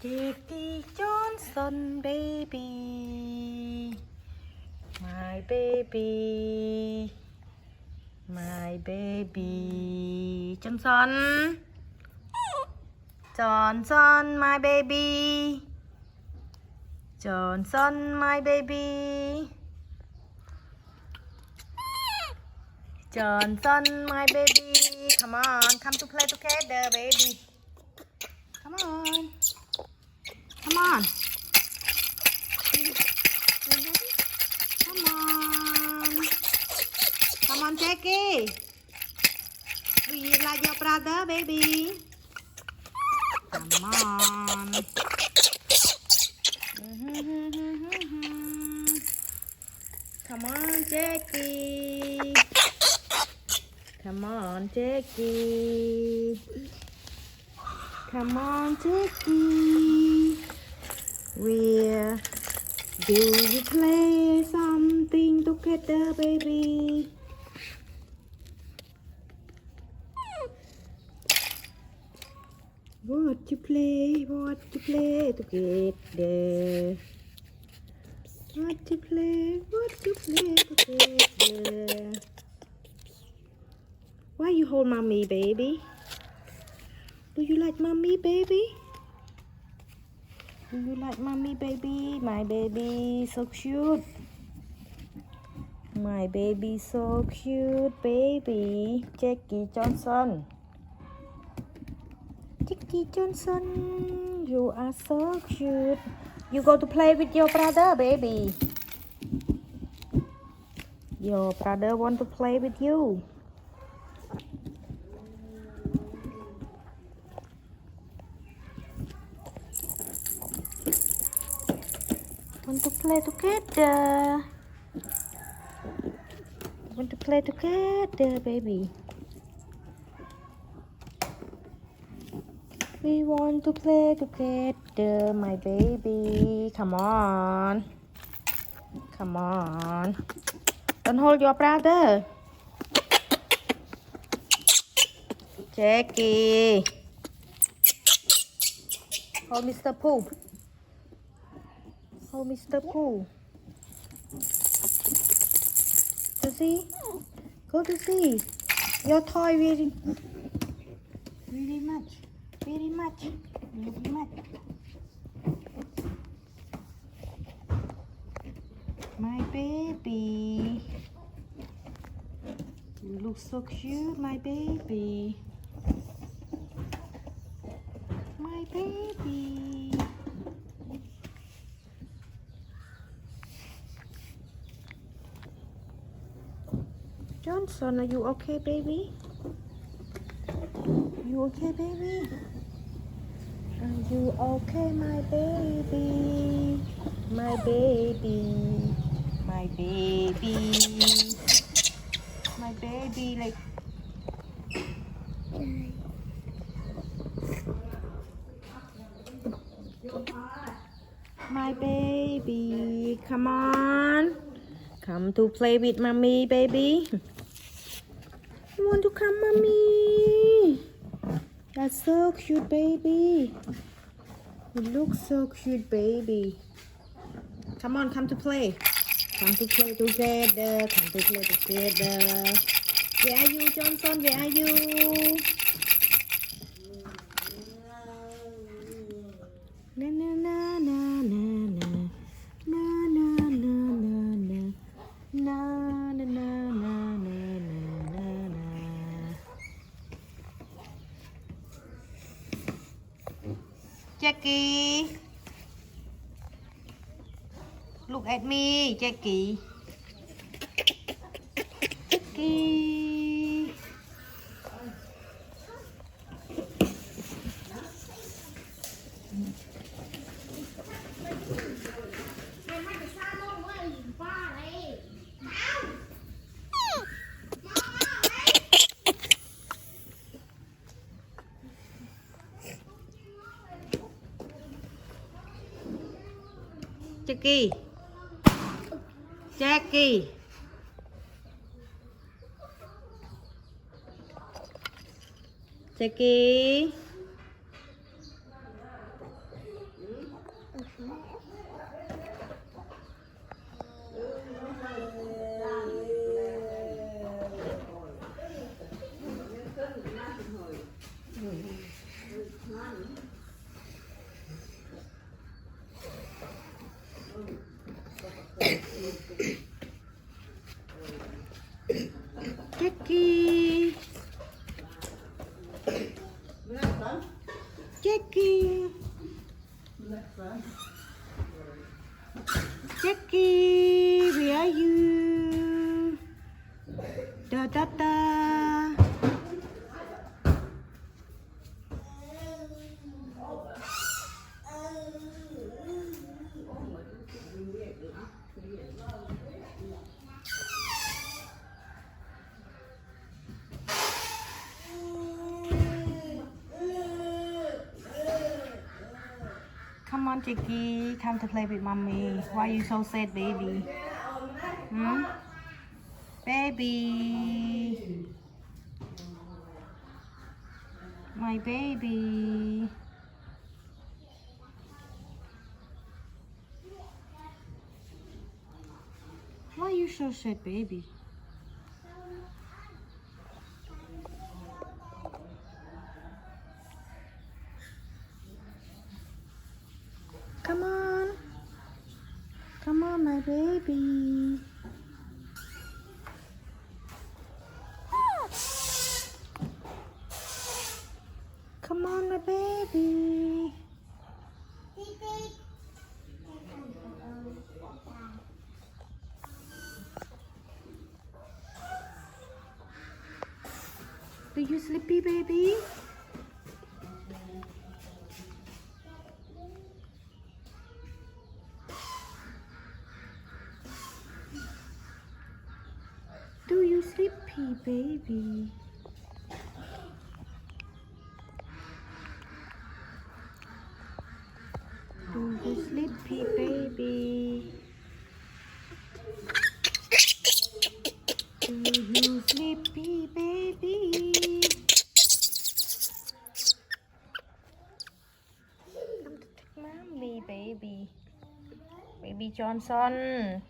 Jackie Johnson, baby, my baby, my baby. Johnson, Johnson, my baby, Johnson, my baby, Johnson, my baby. Come on, come to play together, baby. Come on. Come on. Come on. Come on, Jackie. Do you like your brother, baby? Come on. Come on, Jackie. Come on, Jackie. Come on, Jackie. Where do you play something together, baby? What you play together? What you play together? Why you hold mommy, baby? Do you like mommy, baby? Do you like mommy, baby? My baby so cute. My baby so cute, baby. Jackie Johnson. Jackie Johnson, you are so cute. You go to play with your brother, baby. Your brother want to play with you. Want to play together. Want to play together, baby. We want to play together, my baby. Come on. Come on. Don't hold your brother. Jackie. Hold Mr. Pooh. Hold Mr. Pooh. To see? Go to see. Your toy very much. Very much. My baby. You look so cute, my baby. My baby. Johnson, are you okay, baby? You okay, baby? Are you okay, my baby? My baby. My baby. My baby, like. My baby, come on. Come to play with mommy, baby. You want to come, mommy? That's so cute, baby. You look so cute, baby. Come on, come to play. Come to play together. Come to play together. Where are you, Johnson? Where are you? Na na na na na na. Na na na na na. Na na na na na na na. Jackie, look at me, Jackie. Jackie. Jackie. Jackie. Jackie. Jackie. Jackie. Jackie, where are you? Da da da. Come on, Jackie. Come to play with mommy. Why are you so sad, baby? Hmm? Baby. My baby. Why are you so sad, baby? Come on. Come on, my baby. Come on, my baby. Are you sleepy, baby? Do you sleepy, baby? Do you sleepy, baby? Do you sleepy, baby? Come to take mommy, baby. Baby Johnson.